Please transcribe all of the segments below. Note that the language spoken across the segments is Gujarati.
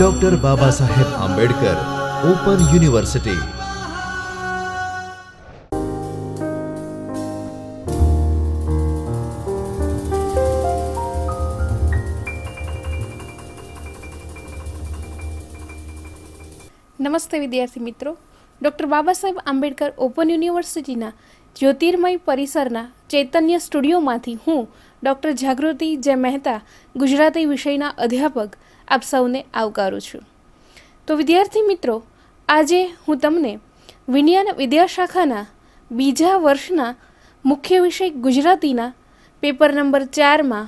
Doctor Baba Saheb Ambedkar open university. નમસ્તે વિદ્યાર્થી મિત્રો, ડૉક્ટર બાબા સાહેબ આંબેડકર ઓપન યુનિવર્સિટીના જ્યોતિર્મય પરિસરના ચૈતન્ય સ્ટુડિયોમાંથી હું ડૉક્ટર જાગૃતિ જે મહેતા ગુજરાતી વિષયના અધ્યાપક આપ સૌને આવકારું છું। તો વિદ્યાર્થી મિત્રો, આજે હું તમને વિજ્ઞાન વિદ્યાશાખાના બીજા વર્ષના મુખ્ય વિષય ગુજરાતીના પેપર નંબર 4માં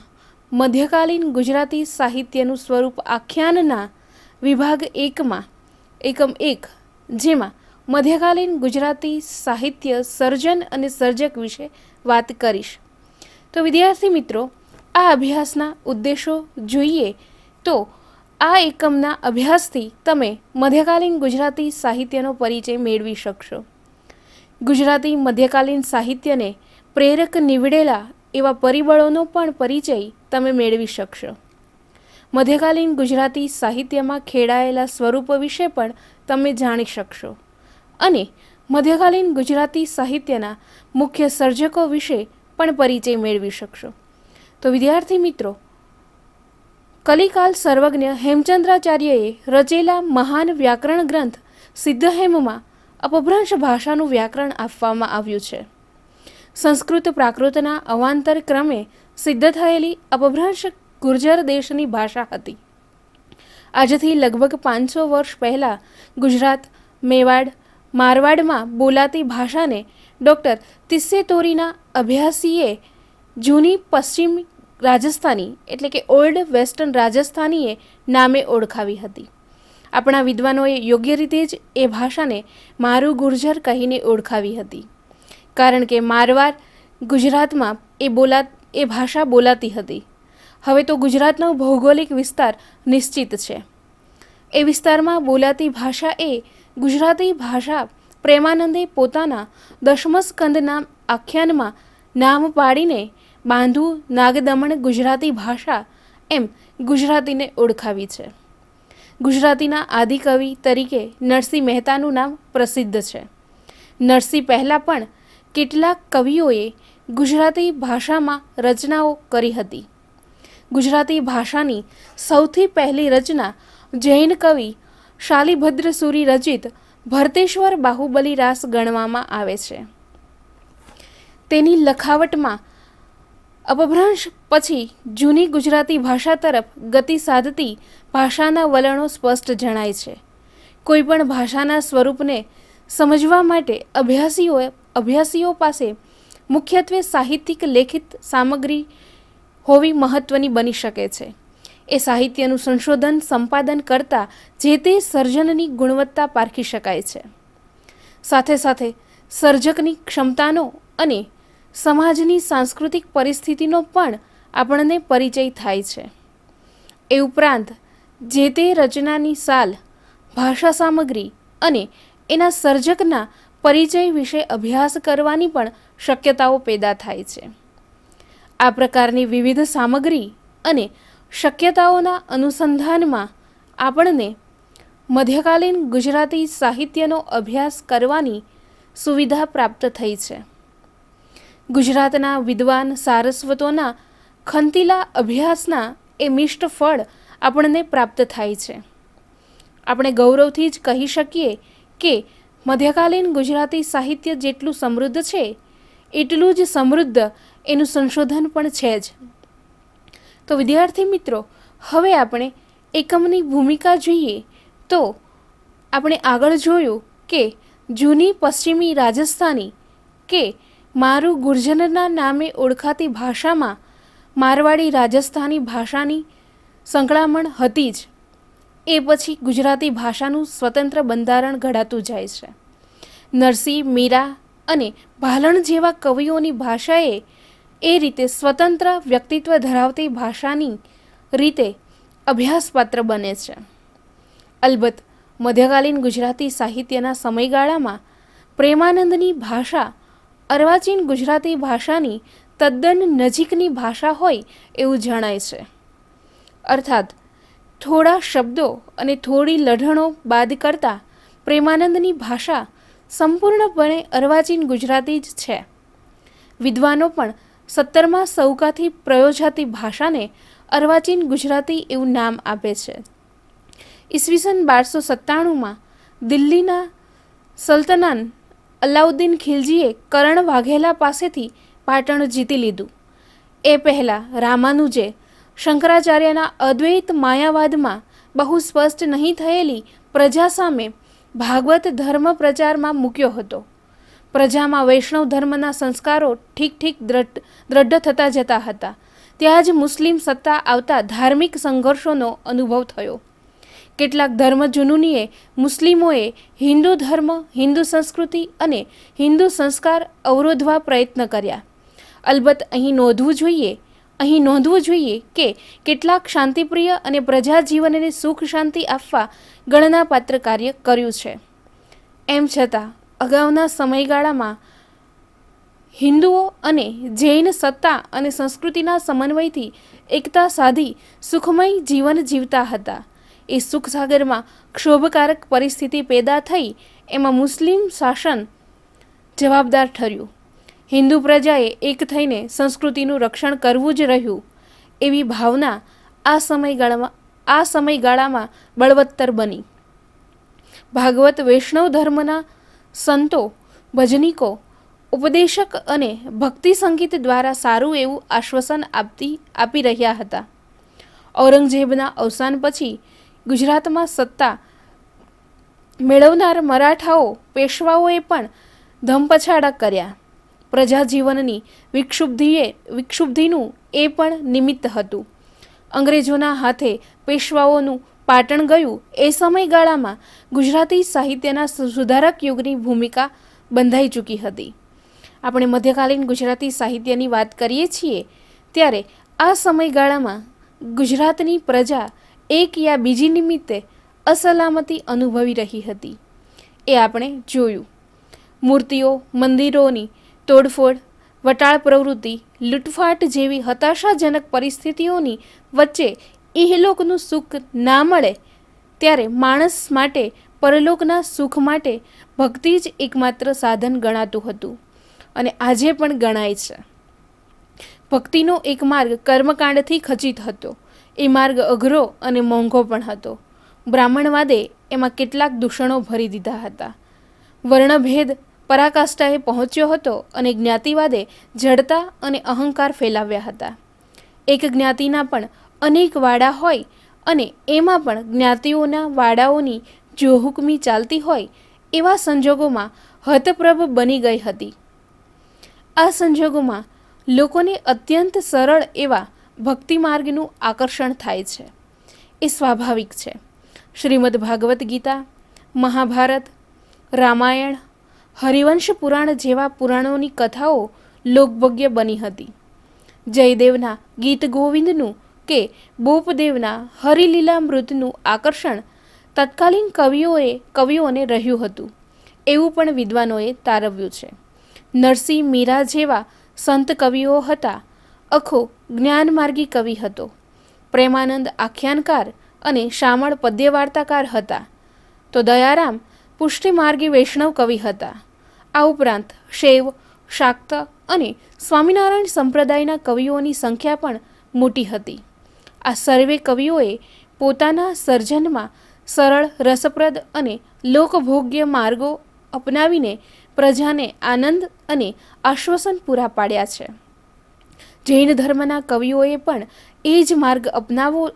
મધ્યકાલીન ગુજરાતી સાહિત્યનું સ્વરૂપ આખ્યાનના વિભાગ 1માં એકમ 1, જેમાં મધ્યકાલીન ગુજરાતી સાહિત્ય સર્જન અને સર્જક વિશે વાત કરીશ। તો વિદ્યાર્થી મિત્રો, આ અભ્યાસના ઉદ્દેશો જોઈએ તો આ એકમના અભ્યાસથી તમે મધ્યકાલીન ગુજરાતી સાહિત્યનો પરિચય મેળવી શકશો। ગુજરાતી મધ્યકાલીન સાહિત્યને પ્રેરક નીવડેલા એવા પરિબળોનો પણ પરિચય તમે મેળવી શકશો। મધ્યકાલીન ગુજરાતી સાહિત્યમાં ખેડાયેલા સ્વરૂપો વિશે પણ તમે જાણી શકશો અને મધ્યકાલીન ગુજરાતી સાહિત્યના મુખ્ય સર્જકો વિશે પણ પરિચય મેળવી શકશો। તો વિદ્યાર્થી મિત્રો, કલિકાલ સર્વજ્ઞ હેમચંદ્રાચાર્યએ રચેલા મહાન વ્યાકરણ ગ્રંથ સિદ્ધહેમમાં અપભ્રંશ ભાષાનું વ્યાકરણ આપવામાં આવ્યું છે। સંસ્કૃત પ્રાકૃતના અવાંતર ક્રમે સિદ્ધ થયેલી અપભ્રંશ ગુર્જર દેશની ભાષા હતી। આજથી લગભગ 500 વર્ષ પહેલાં ગુજરાત, મેવાડ, મારવાડમાં બોલાતી ભાષાને ડૉક્ટર તિસ્સે તોરીના અભ્યાસીએ જૂની પશ્ચિમ રાજસ્થાની એટલે કે ઓલ્ડ વેસ્ટર્ન રાજસ્થાનીએ નામે ઓળખાવી હતી। આપણા વિદ્વાનોએ યોગ્ય રીતે જ એ ભાષાને મારું ગુર્જર કહીને ઓળખાવી હતી, કારણ કે મારવાડ ગુજરાતમાં એ ભાષા બોલાતી હતી। હવે તો ગુજરાતનો ભૌગોલિક વિસ્તાર નિશ્ચિત છે। એ વિસ્તારમાં બોલાતી ભાષા એ ગુજરાતી ભાષા પ્રેમાનંદે પોતાના 10મ સ્કંદના આખ્યાનમાં નામ પાડીને બાંધુ નાગદમણ ગુજરાતી ભાષા એમ ગુજરાતીને ઓળખાવી છે। ગુજરાતીના આદિકવિ તરીકે નરસિંહ મહેતાનું નામ પ્રસિદ્ધ છે। નરસિંહ પહેલાં પણ કેટલાક કવિઓએ ગુજરાતી ભાષામાં રચનાઓ કરી હતી। ગુજરાતી ભાષાની સૌથી પહેલી રચના જૈન કવિ શાલિભદ્ર સુરી રચિત ભરતેશ્વર બાહુબલી રાસ ગણવામાં આવે છે। તેની લખાવટમાં અપભ્રંશ પછી જૂની ગુજરાતી ભાષા તરફ ગતિ સાધતી ભાષાના વલણો સ્પષ્ટ જણાય છે। કોઈ પણ ભાષાના સ્વરૂપને સમજવા માટે અભ્યાસીઓ પાસે મુખ્યત્વે સાહિત્યિક લેખિત સામગ્રી હોવી મહત્વની બની શકે છે। એ સાહિત્યનું સંશોધન સંપાદન કરતાં જે તે સર્જનની ગુણવત્તા પારખી શકાય છે। સાથે સાથે સર્જકની ક્ષમતાનો અને સમાજની સાંસ્કૃતિક પરિસ્થિતિનો પણ આપણને પરિચય થાય છે। એ ઉપરાંત જે તે રચનાની સાલ, ભાષા સામગ્રી અને એના સર્જકના પરિચય વિશે અભ્યાસ કરવાની પણ શક્યતાઓ પેદા થાય છે। આ પ્રકારની વિવિધ સામગ્રી અને શક્યતાઓના અનુસંધાનમાં આપણને મધ્યકાલીન ગુજરાતી સાહિત્યનો અભ્યાસ કરવાની સુવિધા પ્રાપ્ત થઈ છે। ગુજરાતના વિદ્વાન સારસ્વતોના ખંતીલા અભ્યાસના એ મિષ્ટ ફળ આપણને પ્રાપ્ત થાય છે। આપણે ગૌરવથી જ કહી શકીએ કે મધ્યકાલીન ગુજરાતી સાહિત્ય જેટલું સમૃદ્ધ છે એટલું જ સમૃદ્ધ એનું સંશોધન પણ છે જ। તો વિદ્યાર્થી મિત્રો, હવે આપણે એકમની ભૂમિકા જોઈએ તો આપણે આગળ જોયું કે જૂની પશ્ચિમી રાજસ્થાની કે મારું ગુર્જરના નામે ઓળખાતી ભાષામાં મારવાડી રાજસ્થાની ભાષાની સંકળામણ હતી જ। એ પછી ગુજરાતી ભાષાનું સ્વતંત્ર બંધારણ ઘડાતું જાય છે। નરસિંહ, મીરા અને ભાલણ જેવા કવિઓની ભાષાએ એ રીતે સ્વતંત્ર વ્યક્તિત્વ ધરાવતી ભાષાની રીતે અભ્યાસપાત્ર બને છે। અલબત્ત મધ્યકાલીન ગુજરાતી સાહિત્યના સમયગાળામાં પ્રેમાનંદની ભાષા અર્વાચીન ગુજરાતી ભાષાની તદ્દન નજીકની ભાષા હોય એવું જણાય છે। અર્થાત થોડા શબ્દો અને થોડી લઢણો બાદ કરતાં પ્રેમાનંદની ભાષા સંપૂર્ણપણે અર્વાચીન ગુજરાતી જ છે. વિદ્વાનો પણ 17મા સૌકાથી પ્રયોજાતી ભાષાને અર્વાચીન ગુજરાતી એવું નામ આપે છે. ઈસવીસન 1297માં દિલ્હીના સલ્તનાન અલાઉદ્દીન ખિલજીએ કરણ વાઘેલા પાસેથી પાટણ જીતી લીધું. એ પહેલાં રામાનુજે શંકરાચાર્યના અદ્વૈત માયાવાદમાં બહુ સ્પષ્ટ નહીં થયેલી પ્રજા સામે ભાગવત ધર્મ પ્રચારમાં મૂક્યો હતો. પ્રજામાં વૈષ્ણવ ધર્મના સંસ્કારો ઠીક દ્રઢ થતા જતા હતા. ત્યાં જ મુસ્લિમ સત્તા આવતા ધાર્મિક સંઘર્ષોનો અનુભવ થયો. કેટલાક ધર્મજુનૂનીએ મુસ્લિમોએ હિન્દુ ધર્મ, હિન્દુ સંસ્કૃતિ અને હિન્દુ સંસ્કાર અવરોધવા પ્રયત્ન કર્યા. અલબત્ત અહીં નોંધવું જોઈએ કે કેટલાક શાંતિપ્રિય અને પ્રજા જીવનને સુખ શાંતિ આપવા ગણનાપાત્ર કાર્ય કર્યું છે. એમ છતાં અગાઉના સમયગાળામાં હિન્દુઓ અને જૈન સત્તા અને સંસ્કૃતિના સમન્વયથી એકતા સાધી સુખમય જીવન જીવતા હતા. એ સુખસાગરમાં ક્ષોભકારક પરિસ્થિતિ પેદા થઈ એમાં મુસ્લિમ શાસન જવાબદાર ઠર્યું. હિન્દુ પ્રજાએ એક થઈને સંસ્કૃતિનું રક્ષણ કરવું જ રહ્યું એવી ભાવના આ સમયગાળામાં બળવત્તર બની. ભાગવત વૈષ્ણવ ધર્મના સંતો, ભજનીકો, ઉપદેશક અને ભક્તિ સંગીત દ્વારા સારું એવું આશ્વાસન આપી રહ્યા હતા. ઔરંગઝેબના અવસાન પછી ગુજરાતમાં સત્તા મેળવનાર મરાઠાઓ પેશવાઓએ પણ ધમપછાડા કર્યા. પ્રજાજીવનની વિક્ષુબ્ધિનું એ પણ નિમિત્ત હતું. અંગ્રેજોના હાથે પેશવાઓનું પાટણ ગયું એ સમયગાળામાં ગુજરાતી સાહિત્યના સુધારક યુગની ભૂમિકા બંધાઈ ચૂકી હતી. આપણે મધ્યકાલીન ગુજરાતી સાહિત્યની વાત કરીએ છીએ ત્યારે આ સમયગાળામાં ગુજરાતની પ્રજા એક યા બીજી નિમિત્તે અસલામતી અનુભવી રહી હતી. એ આપણે જોયું. મૂર્તિઓ, મંદિરોની તોડફોડ, વટાળ પ્રવૃત્તિ, લૂંટફાટ જેવી હતાશાજનક પરિસ્થિતિઓની વચ્ચે ઇહલોકનું સુખ ના મળે ત્યારે માણસ માટે પરલોકના સુખ માટે ભક્તિ જ એકમાત્ર સાધન ગણાતું હતું અને આજે પણ ગણાય છે. ભક્તિનો એક માર્ગ કર્મકાંડથી ખચિત હતો. એ માર્ગ અઘરો અને મોંઘો પણ હતો. બ્રાહ્મણવાદે એમાં કેટલાક દૂષણો ભરી દીધા હતા. વર્ણભેદ પરાકાષ્ઠાએ પહોંચ્યો હતો અને જ્ઞાતિવાદે જડતા અને અહંકાર ફેલાવ્યા હતા. એક જ્ઞાતિના પણ અનેક વાડા હોય અને એમાં પણ જ્ઞાતિઓના વાડાઓની જો હુકમી ચાલતી હોય એવા સંજોગોમાં હતપ્રભ બની ગઈ હતી. આ સંજોગોમાં લોકોને અત્યંત સરળ એવા ભક્તિ માર્ગનું આકર્ષણ થાય છે. એ સ્વાભાવિક છે. શ્રીમદ ભાગવત ગીતા, મહાભારત, રામાયણ, હરિવંશ પુરાણ જેવા પુરાણોની કથાઓ લોકભોગ્ય બની હતી. જયદેવના ગીત ગોવિંદનું કે બોપદેવના હરિલીલામૃતનું આકર્ષણ તત્કાલીન કવિઓને રહ્યું હતું એવું પણ વિદ્વાનોએ તારવ્યું છે. નરસિંહ મીરા જેવા સંત કવિઓ હતા. અખો જ્ઞાનમાર્ગી કવિ હતો. પ્રેમાનંદ આખ્યાનકાર અને શામળ પદ્ય વાર્તાકાર હતા. તો દયારામ પુષ્ટિમાર્ગી વૈષ્ણવ કવિ હતા. આ ઉપરાંત શૈવ, શાક્ત અને સ્વામિનારાયણ સંપ્રદાયના કવિઓની સંખ્યા પણ મોટી હતી. આ સર્વે કવિઓએ પોતાના સર્જનમાં સરળ, રસપ્રદ અને લોકભોગ્ય માર્ગો અપનાવીને પ્રજાને આનંદ અને આશ્વાસન પૂરા પાડ્યા છે. જૈન ધર્મના કવિઓએ પણ એ જ માર્ગ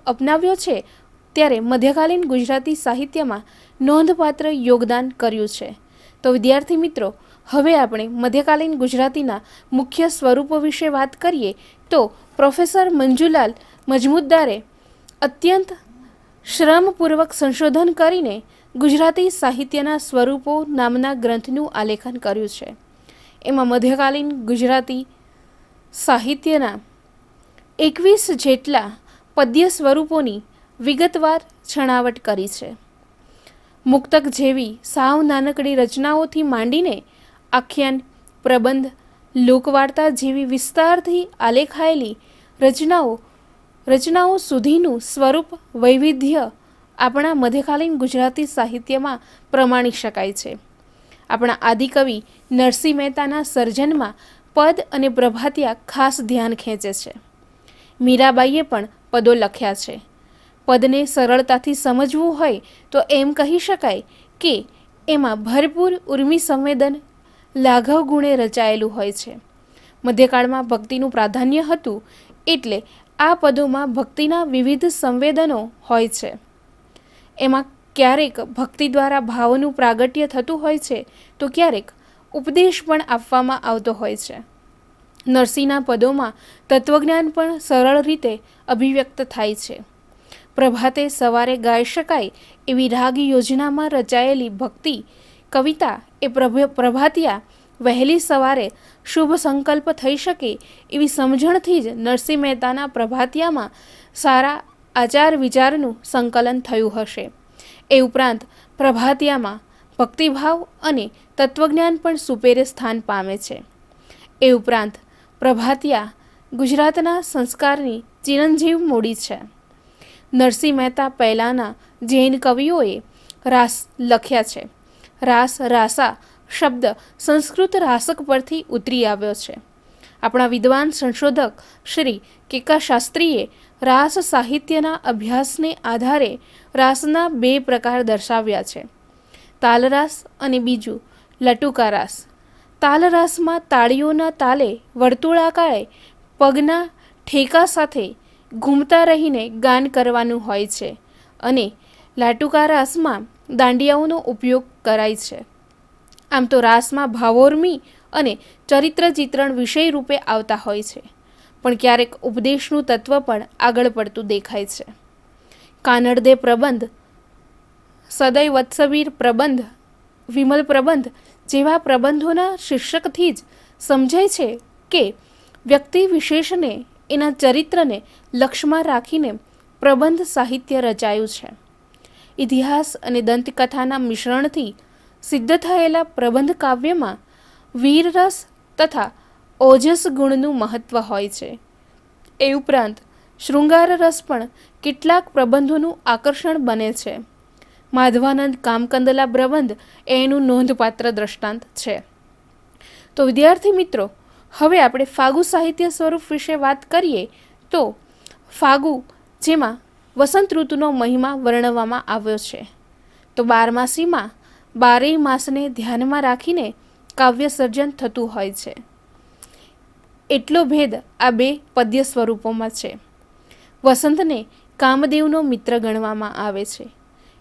અપનાવ્યો છે ત્યારે મધ્યકાલીન ગુજરાતી સાહિત્યમાં નોંધપાત્ર યોગદાન કર્યું છે. તો વિદ્યાર્થી મિત્રો, હવે આપણે મધ્યકાલીન ગુજરાતીના મુખ્ય સ્વરૂપો વિશે વાત કરીએ તો પ્રોફેસર મંજુલાલ મજમુદારે અત્યંત શ્રમપૂર્વક સંશોધન કરીને ગુજરાતી સાહિત્યના સ્વરૂપો નામના ગ્રંથનું આલેખન કર્યું છે. એમાં મધ્યકાલીન ગુજરાતી સાહિત્યના 21 જેટલા પદ્ય સ્વરૂપોની વિગતવાર છણાવટ કરી છે. મુક્તક જેવી સાવ નાનકડી રચનાઓથી માંડીને આખ્યાન, પ્રબંધ, લોકવાર્તા જેવી વિસ્તારથી આલેખાયેલી રચનાઓ રચનાઓ સુધીનું સ્વરૂપ વૈવિધ્ય આપણા મધ્યકાલીન ગુજરાતી સાહિત્યમાં પ્રમાણી શકાય છે. આપણા આદિકવિ નરસિંહ મહેતાના સર્જનમાં પદ અને પ્રભાતિયા ખાસ ધ્યાન ખેંચે છે. મીરાબાઈએ પણ પદો લખ્યા છે. પદને સરળતાથી સમજવું હોય તો એમ કહી શકાય કે એમાં ભરપૂર ઉર્મી સંવેદન લાઘવ ગુણે રચાયેલું હોય છે. મધ્યકાળમાં ભક્તિનું પ્રાધાન્ય હતું એટલે આ પદોમાં ભક્તિના વિવિધ સંવેદનો હોય છે. એમાં ક્યારેક ભક્તિ દ્વારા ભાવનું પ્રાગટ્ય થતું હોય છે તો ક્યારેક ઉપદેશ પણ આપવામાં આવતો હોય છે. નરસિંહના પદોમાં તત્વજ્ઞાન પણ સરળ રીતે અભિવ્યક્ત થાય છે. પ્રભાતે સવારે ગાઈ શકાય એવી રાગ યોજનામાં રચાયેલી ભક્તિ કવિતા એ પ્રભાતિયા વહેલી સવારે શુભ સંકલ્પ થઈ શકે એવી સમજણથી જ નરસિંહ મહેતાના પ્રભાતિયામાં સારા આચાર વિચારનું સંકલન થયું હશે. એ ઉપરાંત પ્રભાતિયામાં ભક્તિભાવ અને તત્વજ્ઞાન પણ સુપેરે સ્થાન પામે છે. એ ઉપરાંત પ્રભાતિયા ગુજરાતના સંસ્કારની ચિરંજીવ મૂડી છે. નરસિંહ મહેતા પહેલાંના જૈન કવિઓએ રાસ લખ્યા છે. રાસ રાસા શબ્દ સંસ્કૃત રાસક પરથી ઉતરી આવ્યો છે. આપણા વિદ્વાન સંશોધક શ્રી કેકા શાસ્ત્રીએ રાસ સાહિત્યના અભ્યાસને આધારે રાસના 2 પ્રકાર દર્શાવ્યા છે, તાલરાસ અને બીજું લટુકા રાસ. તાલરાસમાં તાળીઓના તાલે વર્તુળાકારે પગના ઠેકા સાથે ઘૂમતા રહીને ગાન કરવાનું હોય છે અને લાટુકા રાસમાં દાંડિયાઓનો ઉપયોગ કરાય છે. આમ તો રાસમાં ભાવોર્મી અને ચરિત્ર ચિત્રણ વિષય રૂપે આવતા હોય છે, પણ ક્યારેક ઉપદેશનું તત્વ પણ આગળ પડતું દેખાય છે. કાનડદે પ્રબંધ, સદય વત્સવીર પ્રબંધ, વિમલ પ્રબંધ જેવા પ્રબંધોના શીર્ષકથી જ સમજાય છે કે વ્યક્તિ વિશેષને એના ચરિત્રને લક્ષ્યમાં રાખીને પ્રબંધ સાહિત્ય રચાયું છે. ઇતિહાસ અને દંતકથાના મિશ્રણથી સિદ્ધ થયેલા પ્રબંધ કાવ્યમાં વીરરસ તથા ઓજસ ગુણનું મહત્વ હોય છે. એ ઉપરાંત શૃંગાર રસ પણ કેટલાક પ્રબંધોનું આકર્ષણ બને છે. માધવાનંદ કામકંદલા પ્રબંધ એનું નોંધપાત્ર દ્રષ્ટાંત છે. તો વિદ્યાર્થી મિત્રો, હવે આપણે ફાગુ સાહિત્ય સ્વરૂપ વિશે વાત કરીએ તો ફાગુ, જેમાં વસંત ઋતુનો મહિમા વર્ણવવામાં આવ્યો છે, તો બારમાસીમાં 12 માસને ધ્યાનમાં રાખીને કાવ્ય સર્જન થતું હોય છે. એટલો ભેદ આ 2 પદ્ય સ્વરૂપોમાં છે. વસંતને કામદેવનો મિત્ર ગણવામાં આવે છે,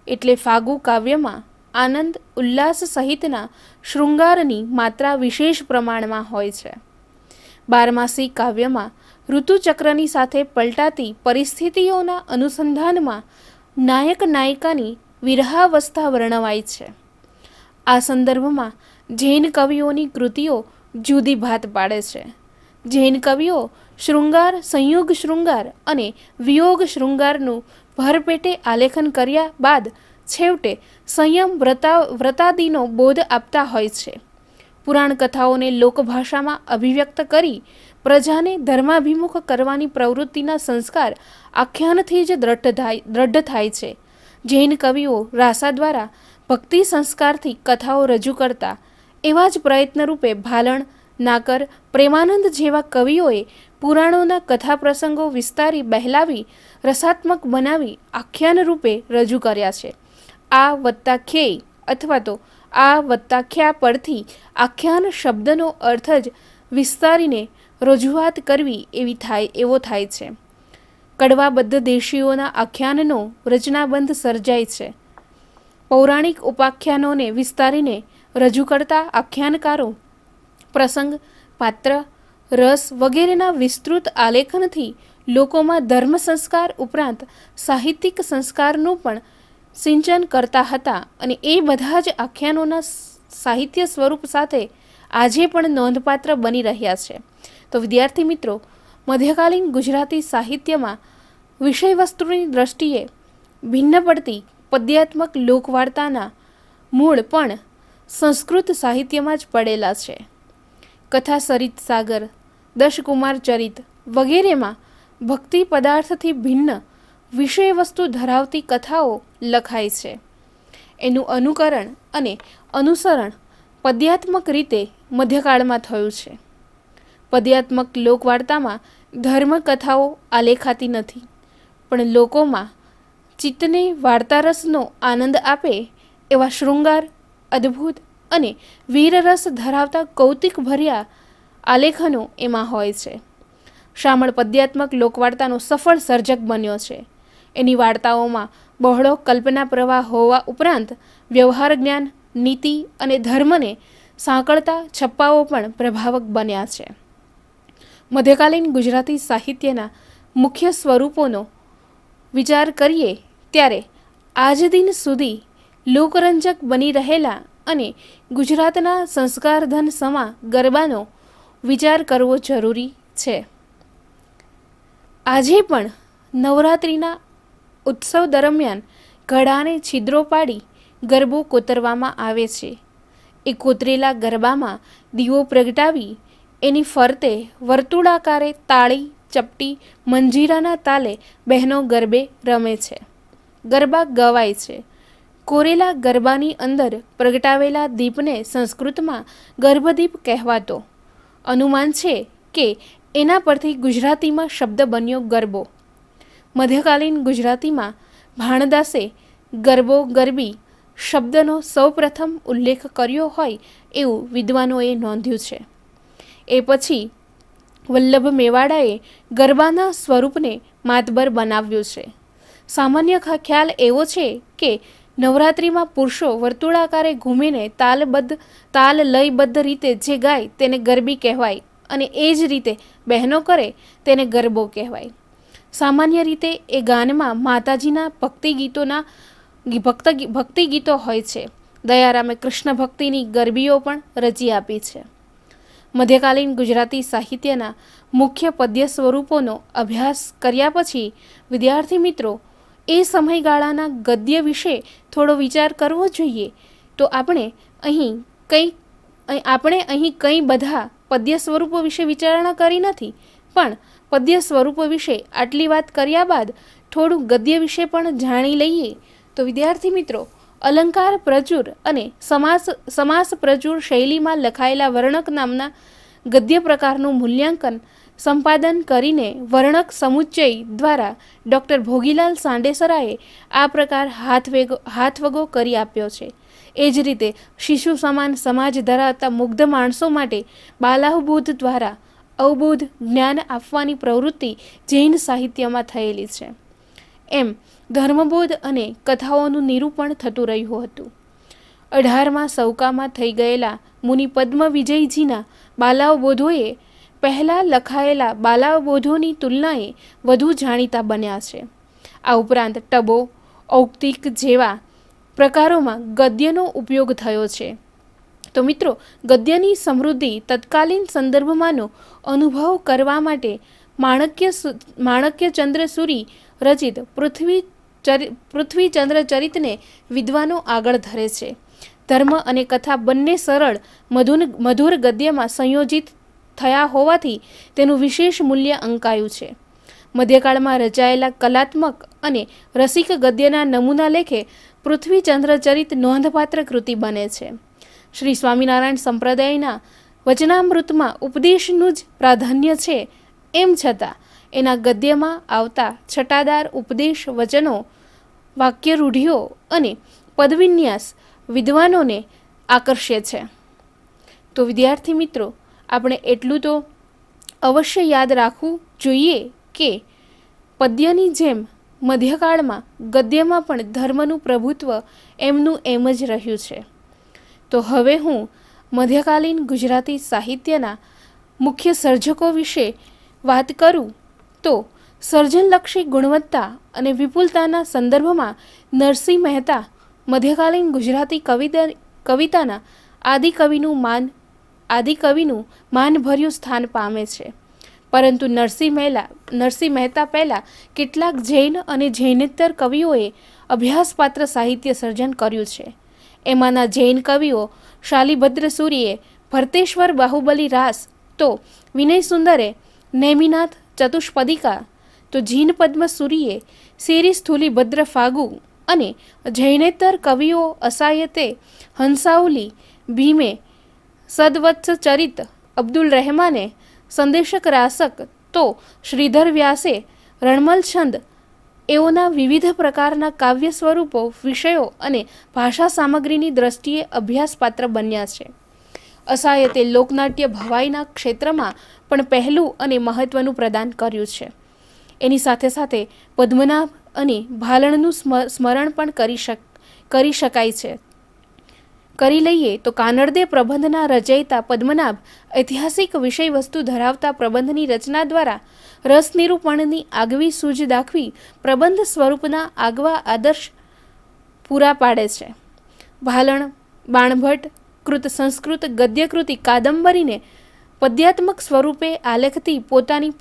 એટલે ફાગુ કાવ્યમાં આનંદ ઉલ્લાસ સહિતના શૃંગારની માત્રા વિશેષ પ્રમાણમાં હોય છે. બારમાસી કાવ્યમાં ઋતુચક્રની સાથે પલટાતી પરિસ્થિતિઓના અનુસંધાનમાં નાયક નાયિકાની વિરહાવસ્થા વર્ણવાય છે. આ સંદર્ભમાં જૈન કવિઓની કૃતિઓ જુદી ભાત પાડે છે. જૈન કવિઓ શૃંગાર, સંયોગ શૃંગાર અને વિયોગ શૃંગારનું ભરપેટે આલેખન કર્યા બાદ છેવટે સંયમ વ્રતાદિનો બોધ આપતા હોય છે. પુરાણ કથાઓને લોકભાષામાં અભિવ્યક્ત કરી પ્રજાને ધર્માભિમુખ કરવાની પ્રવૃત્તિના સંસ્કાર આખ્યાનથી જ દ્રઢ થાય છે. જૈન કવિઓ રાસા દ્વારા ભક્તિ સંસ્કારથી કથાઓ રજૂ કરતા એવા જ પ્રયત્નરૂપે ભાલણ, નાકર, પ્રેમાનંદ જેવા કવિઓએ પુરાણોના કથા પ્રસંગો વિસ્તારી બહેલાવી રસાત્મક બનાવી આખ્યાન રૂપે રજૂ કર્યા છે. આ વત્તા ખ્યેય અથવા તો આ વત્તા ખ્યા પરથી આખ્યાન શબ્દનો અર્થ જ વિસ્તારીને રજૂઆત કરવી એવો થાય છે. કડવાબદ્ધ દેશીઓના આખ્યાનનો રચનાબંધ સર્જાય છે. પૌરાણિક ઉપાખ્યાનોને વિસ્તારીને રજૂ કરતા આખ્યાનકારો પ્રસંગ, પાત્ર, રસ વગેરેના વિસ્તૃત આલેખનથી લોકોમાં ધર્મ સંસ્કાર ઉપરાંત સાહિત્યિક સંસ્કારનું પણ સિંચન કરતા હતા અને એ બધા જ આખ્યાનોના સાહિત્ય સ્વરૂપ સાથે આજે પણ નોંધપાત્ર બની રહ્યા છે. તો વિદ્યાર્થી મિત્રો, મધ્યકાલીન ગુજરાતી સાહિત્યમાં વિષયવસ્તુની દ્રષ્ટિએ ભિન્ન પડતી પદ્યાત્મક લોકવાર્તાના મૂળ પણ સંસ્કૃત સાહિત્યમાં જ પડેલા છે. કથા સરિત સાગર, દશકુમાર ચરિત વગેરેમાં ભક્તિ પદાર્થથી ભિન્ન વિષય વસ્તુ ધરાવતી કથાઓ લખાય છે. એનું અનુકરણ અને અનુસરણ પદ્યાત્મક રીતે મધ્યકાળમાં થયું છે. પદ્યાત્મક લોકવાર્તામાં ધર્મકથાઓ આલેખાતી નથી, પણ લોકોમાં ચિત્તને વાર્તારસનો આનંદ આપે એવા શૃંગાર, અદ્ભુત અને વીરરસ ધરાવતા કૌતુકભર્યા આલેખનો એમાં હોય છે. શામળ પદ્યાત્મક લોકવાર્તાનો સફળ સર્જક બન્યો છે. એની વાર્તાઓમાં બહોળો કલ્પના પ્રવાહ હોવા ઉપરાંત વ્યવહાર જ્ઞાન, નીતિ અને ધર્મને સાંકળતા છપ્પાઓ પણ પ્રભાવક બન્યા છે. મધ્યકાલીન ગુજરાતી સાહિત્યના મુખ્ય સ્વરૂપોનો વિચાર કરીએ ત્યારે આજ દિન સુધી લોકરંજક બની રહેલા અને ગુજરાતના સંસ્કારધન સમા ગરબાનો વિચાર કરવો જરૂરી છે. આજે પણ નવરાત્રિના ઉત્સવ દરમિયાન ઘડાને છિદ્રો પાડી ગરબો કોતરવામાં આવે છે. એ કોતરેલા ગરબામાં દીવો પ્રગટાવી એની ફરતે વર્તુળાકારે તાળી, ચપટી, મંજીરાના તાલે બહેનો ગરબે રમે છે. ગરબા ગવાય છે. કોરેલા ગરબાની અંદર પ્રગટાવેલા દીપને સંસ્કૃતમાં ગર્ભદીપ કહેવાતો. અનુમાન છે કે એના પરથી ગુજરાતીમાં શબ્દ બન્યો ગરબો. મધ્યકાલીન ગુજરાતીમાં ભાણદાસે ગરબો ગરબી શબ્દનો સૌપ્રથમ ઉલ્લેખ કર્યો હોય એવું વિદ્વાનોએ નોંધ્યું છે. એ પછી વલ્લભ મેવાડાએ ગરબાના સ્વરૂપને માતબર બનાવ્યું છે. સામાન્ય ખ્યાલ એવો છે કે નવરાત્રિમાં પુરુષો વર્તુળાકારે ઘૂમીને તાલ લયબદ્ધ રીતે જે ગાય તેને ગરબી કહેવાય અને એ જ રીતે બહેનો કરે તેને ગરબો કહેવાય. સામાન્ય રીતે એ ગાનમાં માતાજીના ભક્તિ ગીતો હોય છે. દયારામે કૃષ્ણ ભક્તિની ગરબીઓ પણ રચી આપી છે. મધ્યકાલીન ગુજરાતી સાહિત્યના મુખ્ય પદ્ય સ્વરૂપોનો અભ્યાસ કર્યા પછી વિદ્યાર્થી મિત્રો એ સમયગાળાના ગદ્ય વિશે થોડો વિચાર કરવો જોઈએ. તો આપણે અહીં કંઈ બધા પદ્ય સ્વરૂપો વિશે વિચારણા કરી નથી, પણ પદ્ય સ્વરૂપો વિશે આટલી વાત કર્યા બાદ થોડું ગદ્ય વિશે પણ જાણી લઈએ. તો વિદ્યાર્થી મિત્રો, અલંકાર પ્રચુર અને સમાસ પ્રચુર શૈલીમાં લખાયેલા વર્ણક નામના ગદ્ય પ્રકારનું મૂલ્યાંકન સંપાદન કરીને વર્ણક સમુચ્ચય દ્વારા ડૉક્ટર ભોગીલાલ સાંડેસરાએ આ પ્રકાર હાથવગો કરી આપ્યો છે. એ જ રીતે શિશુ સમાન સમાજ ધરાવતા મુગ્ધ માણસો માટે બાલાવબોધ દ્વારા અવબોધ જ્ઞાન આપવાની પ્રવૃત્તિ જૈન સાહિત્યમાં થયેલી છે. એમ ધર્મબોધ અને કથાઓનું નિરૂપણ થતું રહ્યું હતું. 18મા સૌકામાં થઈ ગયેલા મુનિ પદ્મ વિજયજીના બાલાવબોધોએ પહેલાં લખાયેલા બાલાવબોધોની તુલનાએ વધુ જાણીતા બન્યા છે. આ ઉપરાંત ટબો, ઔક્તિક જેવા પ્રકારોમાં ગદ્યનો ઉપયોગ થયો છે. તો મિત્રો, ગદ્યની સમૃદ્ધિ તત્કાલીન સંદર્ભમાંનો અનુભવ કરવા માટે માણક્યચંદ્ર સુરી રચિત પૃથ્વીચંદ્ર ચરિતને વિદ્વાનો આગળ ધરે છે. ધર્મ અને કથા બંને સરળ મધુર ગદ્યમાં સંયોજિત થયા હોવાથી તેનું વિશેષ મૂલ્ય અંકાયું છે. મધ્યકાળમાં રચાયેલા કલાત્મક અને રસિક ગદ્યના નમૂના લેખે પૃથ્વીચંદ્ર ચરિત નોંધપાત્ર કૃતિ બને છે. શ્રી સ્વામિનારાયણ સંપ્રદાયના વચનામૃતમાં ઉપદેશનું જ પ્રાધાન્ય છે. એમ છતાં એના ગદ્યમાં આવતા છટાદાર ઉપદેશ વચનો, વાક્યરૂઢિઓ અને પદવિન્યાસ વિદ્વાનોને આકર્ષે છે. તો વિદ્યાર્થી મિત્રો, આપણે એટલું તો અવશ્ય યાદ રાખવું જોઈએ કે પદ્યની જેમ મધ્યકાળમાં ગદ્યમાં પણ ધર્મનું પ્રભુત્વ એમનું એમ જ રહ્યું છે. તો હવે હું મધ્યકાલીન ગુજરાતી સાહિત્યના મુખ્ય સર્જકો વિશે વાત કરું તો સર્જનલક્ષી ગુણવત્તા અને વિપુલતાના સંદર્ભમાં નરસિંહ મહેતા મધ્યકાલીન ગુજરાતી કવિતાના આદિકવિનું માનભર્યું સ્થાન પામે છે. પરંતુ નરસિંહ મહેતા પહેલાં કેટલાક જૈન અને જૈનેતર કવિઓએ અભ્યાસપાત્ર સાહિત્ય સર્જન કર્યું છે. એમાંના જૈન કવિઓ શાલિભદ્ર સૂરીએ ભરતેશ્વર બાહુબલી રાસ, તો વિનય સુંદરે નેમિનાથ ચતુષ્પદિકા, તો જીન પદ્મસુરીએ, શેરી સ્થૂલી ભદ્ર ફાગુ અને જૈનેતર કવિઓ અસાયતે, હંસાઉલી, ભીમે, સદવત્સ ચરિત, અબ્દુલ રહેમાને, સંદેશક રાસક, તો શ્રીધર વ્યાસે રણમલ છંદ એઓના વિવિધ પ્રકારના કાવ્ય સ્વરૂપો, વિષયો અને ભાષા સામગ્રીની દ્રષ્ટિએ અભ્યાસપાત્ર બન્યા છે. અસાયતે લોકનાટ્ય ભવાઈના ક્ષેત્રમાં પણ પહેલું અને મહત્વનું પ્રદાન કર્યું છે. એની સાથે સાથે પદ્મનાભ અને ભાલણનું સ્મરણ પણ કરી શકાય છે. કરી લઈએ તો કાનડદે પ્રબંધના રચયિતા પદ્મનાભ ઐતિહાસિક વિષય વસ્તુ ધરાવતા પ્રબંધની રચના દ્વારા રસ નિરૂપણની આગવી સૂઝ દાખવી પ્રબંધ સ્વરૂપના આગવા આદર્શ પૂરા પાડે છે. ભાલણ બાણભટ્ટ કૃત સંસ્કૃત ગદ્યકૃતિ કાદંબરીને પદ્યાત્મક સ્વરૂપે આલેખથી પોતાની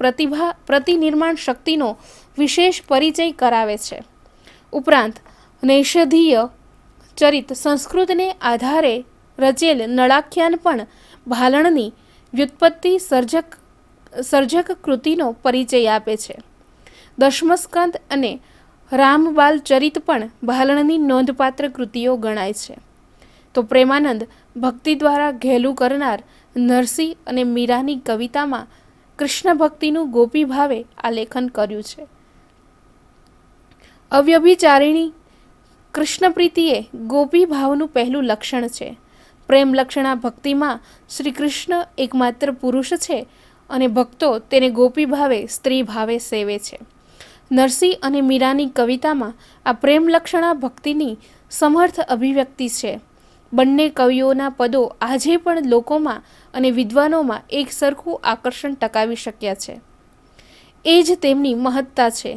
પ્રતિનિર્માણ શક્તિનો વિશેષ પરિચય કરાવે છે. ઉપરાંત નૈષધીય ચરિત સંસ્કૃતને આધારે રચેલ નળાખ્યાન પણ ભાલણની વ્યુત્પત્તિ સર્જક કૃતિનો પરિચય આપે છે. દશમસ્કંદ અને રામબાલ ચરિત પણ ભાલણની નોંધપાત્ર કૃતિઓ ગણાય છે. તો પ્રેમાનંદ ભક્તિ દ્વારા ઘેલું કરનાર નરસિંહ અને મીરાની કવિતામાં કૃષ્ણ ભક્તિનું ગોપી ભાવે આલેખન કર્યું છે. અવ્યભિચારિણી કૃષ્ણપ્રીતિએ ગોપી ભાવનું પહેલું લક્ષણ છે. પ્રેમ લક્ષણા ભક્તિમાં શ્રી કૃષ્ણ એકમાત્ર પુરુષ છે અને ભક્તો તેને ગોપી ભાવે સ્ત્રી ભાવે સેવે છે. નરસિંહ અને મીરાની કવિતામાં આ પ્રેમ લક્ષણા ભક્તિની સમર્થ અભિવ્યક્તિ છે. બંને કવિઓના પદો આજે પણ લોકોમાં અને વિદ્વાનોમાં એક સરખું આકર્ષણ ટકાવી શક્યા છે. એ જ તેમની મહત્તા છે.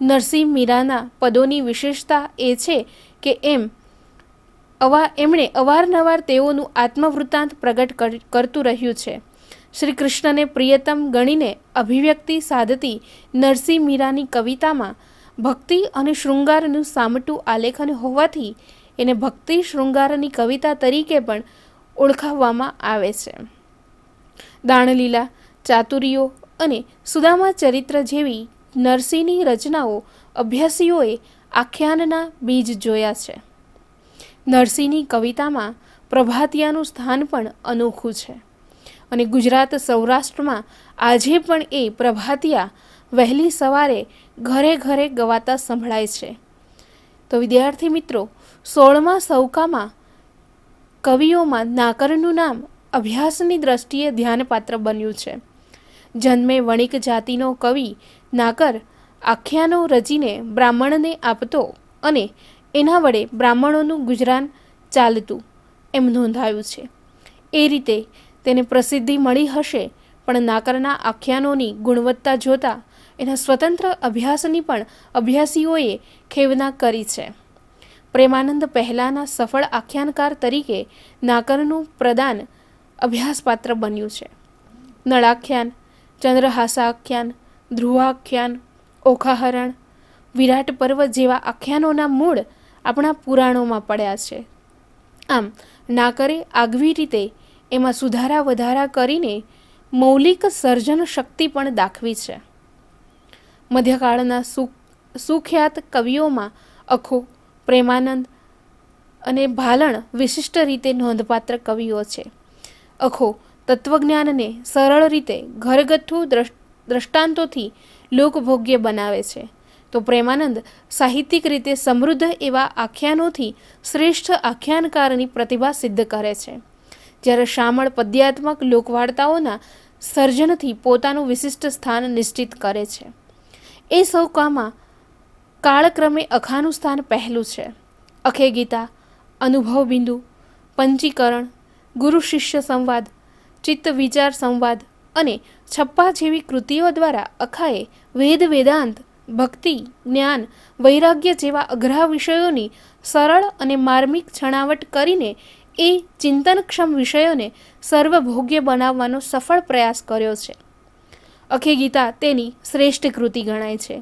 નરસિંહ મીરાના પદોની વિશેષતા એ છે કે એમણે અવારનવાર તેઓનું આત્મવૃત્તાંત પ્રગટ કરતું રહ્યું છે. શ્રી કૃષ્ણને પ્રિયતમ ગણીને અભિવ્યક્તિ સાધતી નરસિંહ મીરાની કવિતામાં ભક્તિ અને શૃંગારનું સામટું આલેખન હોવાથી એને ભક્તિ શૃંગારની કવિતા તરીકે પણ ઓળખાવવામાં આવે છે. દાણલીલા, ચાતુરીઓ અને સુદામા ચરિત્ર જેવી નરસિંહની રચનાઓ અભ્યાસીઓએ આખ્યાનના બીજ જોયા છે. નરસિંહની કવિતામાં પ્રભાતિયાનું સ્થાન પણ અનોખું છે અને ગુજરાત સૌરાષ્ટ્રમાં આજે પણ એ પ્રભાતિયા વહેલી સવારે ઘરે ઘરે ગવાતા સંભળાય છે. તો વિદ્યાર્થી મિત્રો, 16મા સૌકામાં કવિઓમાં નાકરનું નામ અભ્યાસની દ્રષ્ટિએ ધ્યાનપાત્ર બન્યું છે. જન્મે વણિક જાતિનો કવિ નાકર આખ્યાનો રચીને બ્રાહ્મણને આપતો અને એના વડે બ્રાહ્મણોનું ગુજરાન ચાલતું એમ નોંધાયું છે. એ રીતે તેને પ્રસિદ્ધિ મળી હશે, પણ નાકરના આખ્યાનોની ગુણવત્તા જોતા એના સ્વતંત્ર અભ્યાસની પણ અભ્યાસીઓએ ખેવના કરી છે. પ્રેમાનંદ પહેલાંના સફળ આખ્યાનકાર તરીકે નાકરનું પ્રદાન અભ્યાસપાત્ર બન્યું છે. નળાખ્યાન, ચંદ્રહાસાખ્યાન, ધ્રુવાખ્યાન, ઓખાહરણ, વિરાટ પર્વ જેવા આખ્યાનોના મૂળ આપણા પુરાણોમાં પડ્યા છે. આમ નાકરે આગવી રીતે એમાં સુધારા વધારા કરીને મૌલિક સર્જન શક્તિ પણ દાખવી છે. મધ્યકાળના સુખ્યાત કવિઓમાં અખો, પ્રેમાનંદ અને ભાલણ વિશિષ્ટ રીતે નોંધપાત્ર કવિઓ છે. અખો તત્વજ્ઞાનને સરળ રીતે ઘરગથ્થુ દ્રષ્ટાંતોથી લોકભોગ્ય બનાવે છે, તો પ્રેમાનંદ સાહિત્યિક રીતે સમૃદ્ધ એવા આખ્યાનોથી શ્રેષ્ઠ આખ્યાનકારની પ્રતિભા સિદ્ધ કરે છે. જ્યારે શામળ પદ્યાત્મક લોકવાર્તાઓના સર્જનથી પોતાનું વિશિષ્ટ સ્થાન નિશ્ચિત કરે છે. એ સૌકામાં કાળક્રમે અખાનું સ્થાન પહેલું છે. અખે ગીતા, અનુભવ બિંદુ, પંચીકરણ, ગુરુ શિષ્ય સંવાદ, ચિત્ત વિચાર સંવાદ અને છપ્પા જેવી કૃતિઓ દ્વારા અખાએ વેદ વેદાંત, ભક્તિ, જ્ઞાન, વૈરાગ્ય જેવા અઘરા વિષયોની સરળ અને માર્મિક છણાવટ કરીને એ ચિંતનક્ષમ વિષયોને સર્વભોગ્ય બનાવવાનો સફળ પ્રયાસ કર્યો છે. અખે ગીતા તેની શ્રેષ્ઠ કૃતિ ગણાય છે.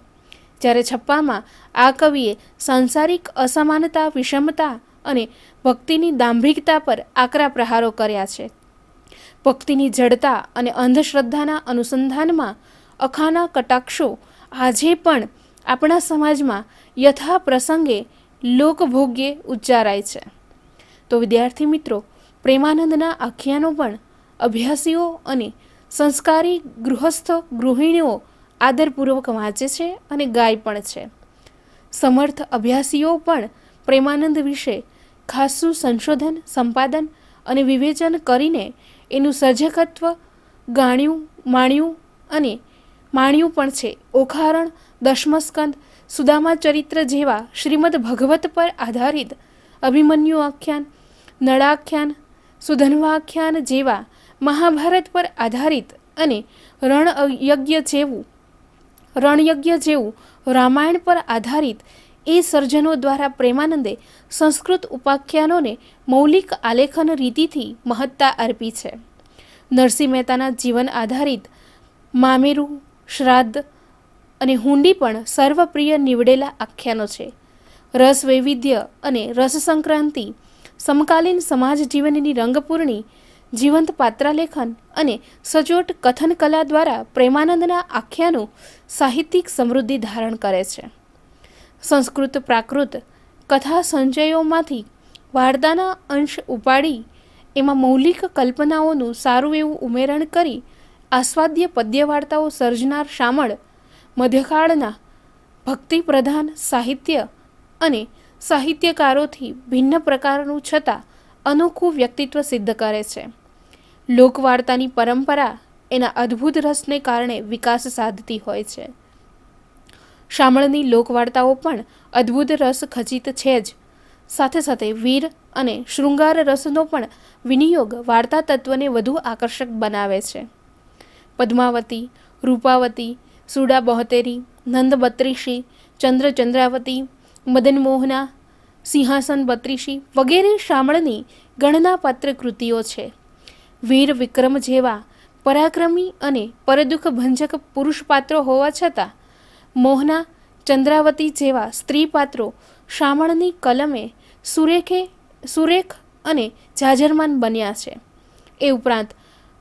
જ્યારે છપ્પામાં આ કવિએ સાંસારિક અસમાનતા, વિષમતા અને ભક્તિની દાંભિકતા પર આકરા પ્રહારો કર્યા છે. ભક્તિની જડતા અને અંધશ્રદ્ધાના અનુસંધાનમાં અખાના કટાક્ષો આજે પણ આપણા સમાજમાં યથા પ્રસંગે લોકભોગ્યે ઉચ્ચારાય છે. તો વિદ્યાર્થી મિત્રો, પ્રેમાનંદના આખ્યાનો પણ અભ્યાસીઓ અને સંસ્કારી ગૃહસ્થ ગૃહિણીઓ આદરપૂર્વક વાંચે છે અને ગાય પણ છે. સમર્થ અભ્યાસીઓ પણ પ્રેમાનંદ વિશે ખાસું સંશોધન, સંપાદન અને વિવેચન કરીને એનું સર્જકત્વ ગાણ્યું, માણ્યું પણ છે. ઓખારણ, દશમસ્કંદ, સુદામા ચરિત્ર જેવા શ્રીમદ ભગવત પર આધારિત, અભિમન્યુ આખ્યાન, નળાખ્યાન, સુધન્વાખ્યાન જેવા મહાભારત પર આધારિત અને રણયજ્ઞ જેવું રામાયણ પર આધારિત એ સર્જનો દ્વારા પ્રેમાનંદે સંસ્કૃત ઉપાખ્યાનોને મૌલિક આલેખન રીતિથી મહત્તા અર્પી છે. નરસિંહ મહેતાના જીવન આધારિત મામેરું, શ્રાદ્ધ અને હુંડી પણ સર્વપ્રિય નીવડેલા આખ્યાનો છે. રસ વૈવિધ્ય અને રસ સંક્રાંતિ, સમકાલીન સમાજ જીવનની રંગપૂર્ણી, જીવંત પાત્રાલેખન અને સચોટ કથન કલા દ્વારા પ્રેમાનંદના આખ્યાનો સાહિત્યિક સમૃદ્ધિ ધારણ કરે છે. સંસ્કૃત પ્રાકૃત કથા સંચયોમાંથી વાર્તાના અંશ ઉપાડી એમાં મૌલિક કલ્પનાઓનું સારું એવું ઉમેરણ કરી આસ્વાદ્ય પદ્ય વાર્તાઓ સર્જનાર શામળ મધ્યકાળના ભક્તિપ્રધાન સાહિત્ય અને સાહિત્યકારોથી ભિન્ન પ્રકારનું છતાં અનોખું વ્યક્તિત્વ સિદ્ધ કરે છે. લોકવાર્તાની પરંપરા એના અદ્ભુત રસને કારણે વિકાસ સાધતી હોય છે. શામળની લોકવાર્તાઓ પણ અદ્ભુત રસ ખચિત છે જ, સાથે સાથે વીર અને શૃંગાર રસનો પણ વિનિયોગ વાર્તા તત્વને વધુ આકર્ષક બનાવે છે. પદ્માવતી, રૂપાવતી, સુડા બહોતેરી, નંદ બત્રીસી, ચંદ્ર ચંદ્રાવતી, મદનમોહના, સિંહાસન બત્રીસી વગેરે શામળની ગણનાપાત્ર કૃતિઓ છે. વીર વિક્રમ જેવા પરાક્રમી અને પરદુઃખ ભંજક પુરુષ પાત્રો હોવા છતાં મોહના, ચંદ્રાવતી જેવા સ્ત્રી પાત્રો શામળની કલમે સુરેખ અને જાજરમાન બન્યા છે. એ ઉપરાંત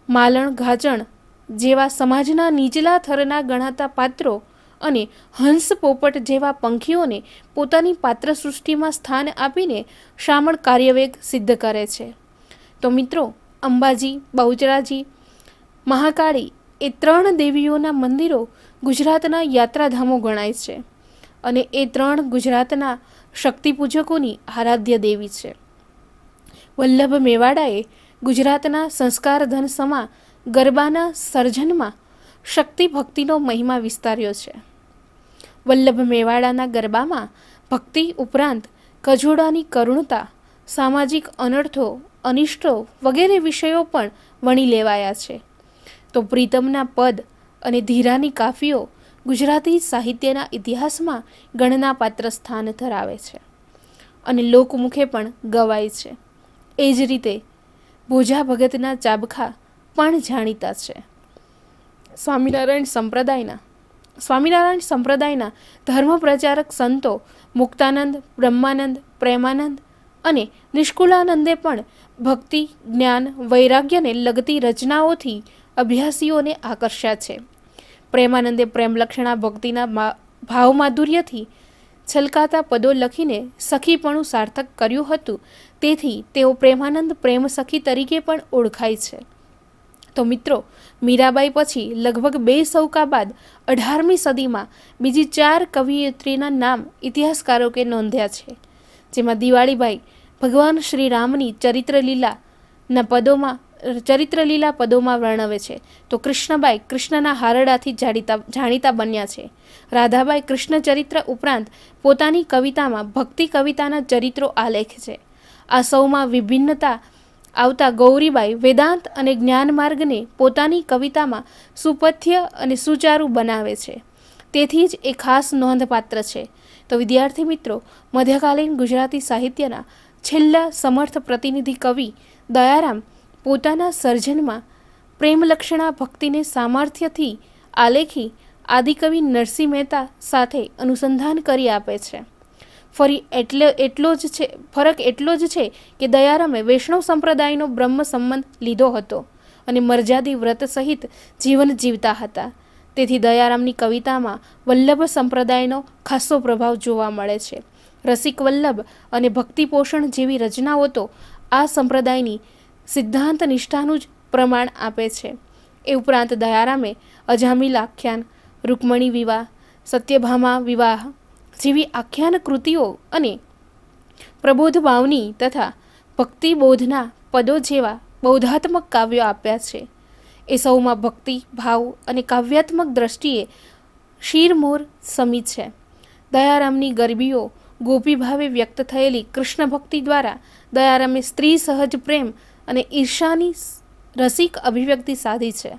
માલણ, ઘાચણ જેવા સમાજના નીચલા થરના ગણાતા પાત્રો અને હંસ, પોપટ જેવા પંખીઓને પોતાની પાત્ર સૃષ્ટિમાં સ્થાન આપીને શામળ કાર્યવેગ સિદ્ધ કરે છે. તો મિત્રો, અંબાજી, બહુચરાજી, મહાકાળી એ 3 દેવીઓના મંદિરો ગુજરાતના યાત્રાધામો ગણાય છે અને એ 3 ગુજરાતના શક્તિપૂજકોની આરાધ્ય દેવી છે. વલ્લભ મેવાડાએ ગુજરાતના સંસ્કાર ધન સમા ગરબાના સર્જનમાં શક્તિ ભક્તિનો મહિમા વિસ્તાર્યો છે. વલ્લભ મેવાડાના ગરબામાં ભક્તિ ઉપરાંત કજોડાની કરુણતા, સામાજિક અનર્થો, અનિષ્ટો વગેરે વિષયો પણ વણી લેવાયા છે. તો પ્રીતમના પદ અને ધીરાની કાફીઓ ગુજરાતી સાહિત્યના ઇતિહાસમાં ગણનાપાત્ર સ્થાન ધરાવે છે અને લોકમુખે પણ ગવાય છે. એ જ રીતે ભોજા ભગતના ચાબખા પણ જાણીતા છે. સ્વામિનારાયણ સંપ્રદાયના ધર્મ પ્રચારક સંતો મુક્તાનંદ, બ્રહ્માનંદ, પ્રેમાનંદ અને નિષ્કુળાનંદે પણ ભક્તિ, જ્ઞાન, વૈરાગ્યને લગતી રચનાઓથી અભ્યાસીઓને આકર્ષ્યા છે. પ્રેમાનંદે પ્રેમલક્ષણા ભક્તિના ભાવમાધુર્યથી છલકાતા પદો લખીને સખીપણું સાર્થક કર્યું હતું. તેથી તેઓ પ્રેમાનંદ પ્રેમ સખી તરીકે પણ ઓળખાય છે. તો મિત્રો, મીરાબાઈ પછી લગભગ 2 સૌકા બાદ 18મી સદીમાં બીજી 4 કવિયત્રીના નામ ઇતિહાસકારોએ નોંધ્યા છે, જેમાં દિવાળીબાઈ ભગવાન શ્રી રામની ચરિત્રલીલા પદોમાં વર્ણવે છે. તો કૃષ્ણબાઈ કૃષ્ણના હારડાથી જાણીતા બન્યા છે. રાધાબાઈ કૃષ્ણ ચરિત્ર ઉપરાંત પોતાની કવિતામાં ભક્તિ કવિતાના ચરિત્રો આલેખ છે. આ સૌમાં વિભિન્નતા આવતા ગૌરીબાઈ વેદાંત અને જ્ઞાન માર્ગને પોતાની કવિતામાં સુપથ્ય અને સુચારુ બનાવે છે. તેથી જ એ ખાસ નોંધપાત્ર છે. તો વિદ્યાર્થી મિત્રો, મધ્યકાલીન ગુજરાતી સાહિત્યના છેલ્લા સમર્થ પ્રતિનિધિ કવિ દયારામ પોતાના સર્જનમાં પ્રેમલક્ષણા ભક્તિને સામર્થ્યથી આલેખી આદિકવિ નરસિંહ મહેતા સાથે અનુસંધાન કરી આપે છે. ફરક એટલો જ છે કે દયારામે વૈષ્ણવ સંપ્રદાયનો બ્રહ્મ સંબંધ લીધો હતો અને મર્યાદી વ્રત સહિત જીવન જીવતા હતા, તેથી દયારામની કવિતામાં વલ્લભ સંપ્રદાયનો ખાસો પ્રભાવ જોવા મળે છે. રસિક વલ્લભ અને ભક્તિપોષણ જેવી રચનાઓ તો આ સંપ્રદાયની સિદ્ધાંત નિષ્ઠાનું જ પ્રમાણ આપે છે. એ ઉપરાંત દયારામે અજામિલ આખ્યાન, રૂકમણી વિવાહ, સત્યભામા વિવાહ જેવી આખ્યાન કૃતિઓ અને પ્રબોધ ભાવની તથા ભક્તિબોધના પદો જેવા બૌદ્ધાત્મક કાવ્યો આપ્યા છે. એ સૌમાં ભક્તિ ભાવ અને કાવ્યાત્મક દ્રષ્ટિએ શીરમોર સમી છે. દયારામની ગરબીઓ ગોપી ભાવે વ્યક્ત થયેલી કૃષ્ણ ભક્તિ દ્વારા દયારામે સ્ત્રી સહજ પ્રેમ અને ઈર્ષાની રસિક અભિવ્યક્તિ સાધી છે.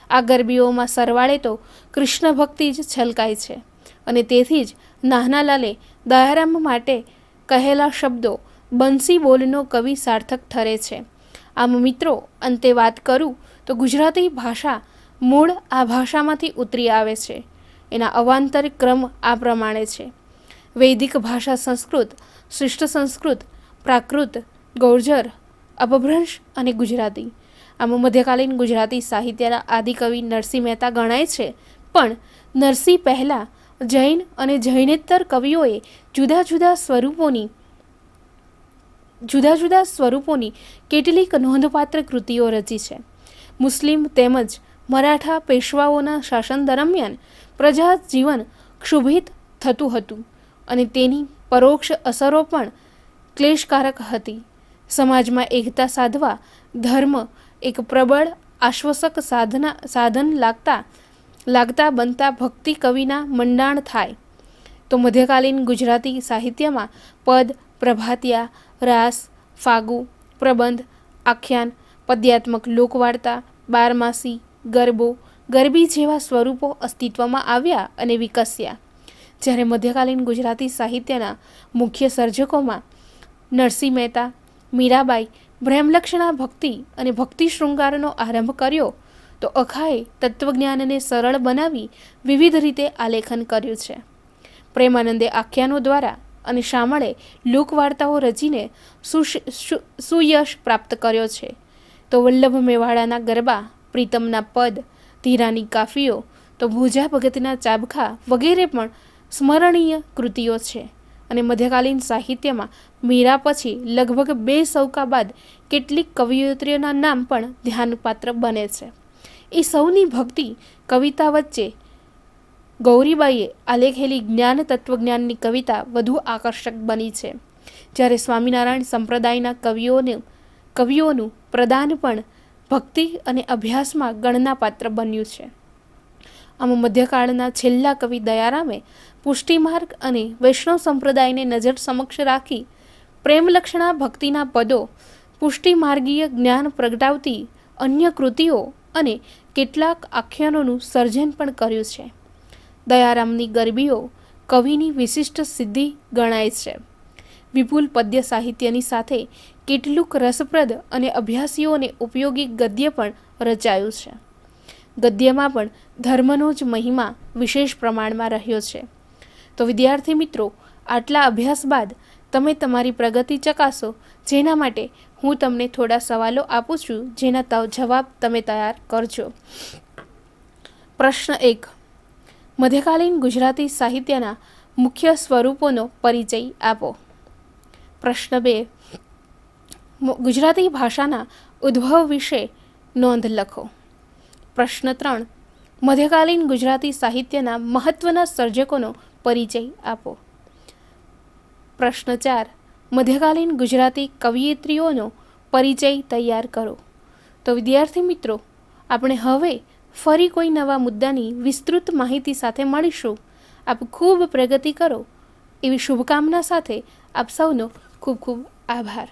આ ગરબીઓમાં સરવાળે તો કૃષ્ણ ભક્તિ જ છલકાય છે અને તેથી જ નાનાલાલે દયારામ માટે કહેલા શબ્દો બંસી બોલનો કવિ સાર્થક ઠરે છે. આમ મિત્રો, અંતે વાત કરું તો ગુજરાતી ભાષા મૂળ આ ભાષામાંથી ઉતરી આવે છે. એના અવાંતર ક્રમ આ પ્રમાણે છે: વૈદિક ભાષા સંસ્કૃત, શિષ્ટ સંસ્કૃત, પ્રાકૃત, ગૌર્જર, અપભ્રંશ અને ગુજરાતી. આમ મધ્યકાલીન ગુજરાતી સાહિત્યના આદિકવિ નરસિંહ મહેતા ગણાય છે, પણ નરસિંહ પહેલાં જૈન અને જૈનેતર કવિઓએ જુદા જુદા સ્વરૂપોની કેટલીક નોંધપાત્ર કૃતિઓ રચી છે. મુસ્લિમ તેમજ મરાઠા પેશવાઓના શાસન દરમિયાન પ્રજા જીવન ક્ષુભિત થતું હતું અને તેની પરોક્ષ અસરો પણ ક્લેશકારક હતી. સમાજમાં એકતા સાધવા ધર્મ એક પ્રબળ આશ્વાસક સાધન લાગતા બનતા ભક્તિ કવિના મંડાણ થાય તો મધ્યકાલીન ગુજરાતી સાહિત્યમાં પદ, પ્રભાતિયા, રાસ, ફાગુ, પ્રબંધ, આખ્યાન, પદ્યાત્મક લોકવાર્તા, બારમાસી, ગરબો, ગરબી જેવા સ્વરૂપો અસ્તિત્વમાં આવ્યા અને વિકસ્યા. જ્યારે મધ્યકાલીન ગુજરાતી સાહિત્યના મુખ્ય સર્જકોમાં નરસિંહ મહેતા, મીરાબાઈ બ્રહ્મલક્ષણા ભક્તિ અને ભક્તિ શૃંગારનો આરંભ કર્યો તો અખાએ તત્વજ્ઞાનને સરળ બનાવી વિવિધ રીતે આલેખન કર્યું છે. પ્રેમાનંદે આખ્યાનો દ્વારા અને શામળે લોકવાર્તાઓ રચીને સુયશ પ્રાપ્ત કર્યો છે. તો વલ્લભ મેવાડાના ગરબા, પ્રીતમના પદ, ધીરાની કાફીઓ, તો ભોજા ભગતના ચાબખા વગેરે પણ સ્મરણીય કૃતિઓ છે. અને મધ્યકાલીન સાહિત્યમાં મીરા પછી લગભગ 2 સૌકા બાદ કેટલીક કવિયત્રીઓના નામ પણ ધ્યાનપાત્ર બને છે. એ સૌની ભક્તિ કવિતા વચ્ચે ગૌરીબાઈએ આલેખેલી જ્ઞાન તત્વજ્ઞાનની કવિતા વધુ આકર્ષક બની છે. જ્યારે સ્વામિનારાયણ સંપ્રદાયના કવિઓનું પ્રદાન પણ ભક્તિ અને અભ્યાસમાં ગણનાપાત્ર બન્યું છે. આમ મધ્યકાળના છેલ્લા કવિ દયારામે પુષ્ટિમાર્ગ અને વૈષ્ણવ સંપ્રદાયને નજર સમક્ષ રાખી પ્રેમલક્ષણા ભક્તિના પદો, પુષ્ટિમાર્ગીય જ્ઞાન પ્રગટાવતી અન્ય કૃતિઓ અને કેટલાક આખ્યાનોનું સર્જન પણ કર્યું છે. દયારામની ગરબીઓ કવિની વિશિષ્ટ સિદ્ધિ ગણાય છે. વિપુલ પદ્ય સાહિત્યની સાથે કેટલુંક રસપ્રદ અને અભ્યાસીઓને ઉપયોગી ગદ્ય પણ રચાયું છે. ગદ્યમાં પણ ધર્મનો જ મહિમા વિશેષ પ્રમાણમાં રહ્યો છે. તો વિદ્યાર્થી મિત્રો, આટલા અભ્યાસ બાદ તમે તમારી પ્રગતિ ચકાસો, જેના માટે હું તમને થોડા સવાલો આપું છું, જેના જવાબ તમે તૈયાર કરજો. પ્રશ્ન 1. મધ્યકાલીન ગુજરાતી સાહિત્યના મુખ્ય સ્વરૂપોનો પરિચય આપો. પ્રશ્ન 2. ગુજરાતી ભાષાના ઉદ્ભવ વિશે નોંધ લખો. પ્રશ્ન 3. મધ્યકાલીન ગુજરાતી સાહિત્યના મહત્વના સર્જકોનો પરિચય આપો. પ્રશ્ન 4. મધ્યકાલીન ગુજરાતી કવિયત્રીઓનો પરિચય તૈયાર કરો. તો વિદ્યાર્થી મિત્રો, આપણે હવે ફરી કોઈ નવા મુદ્દાની વિસ્તૃત માહિતી સાથે મળીશું. આપ ખૂબ પ્રગતિ કરો એવી શુભકામના સાથે આપ સૌનો ખૂબ ખૂબ આભાર.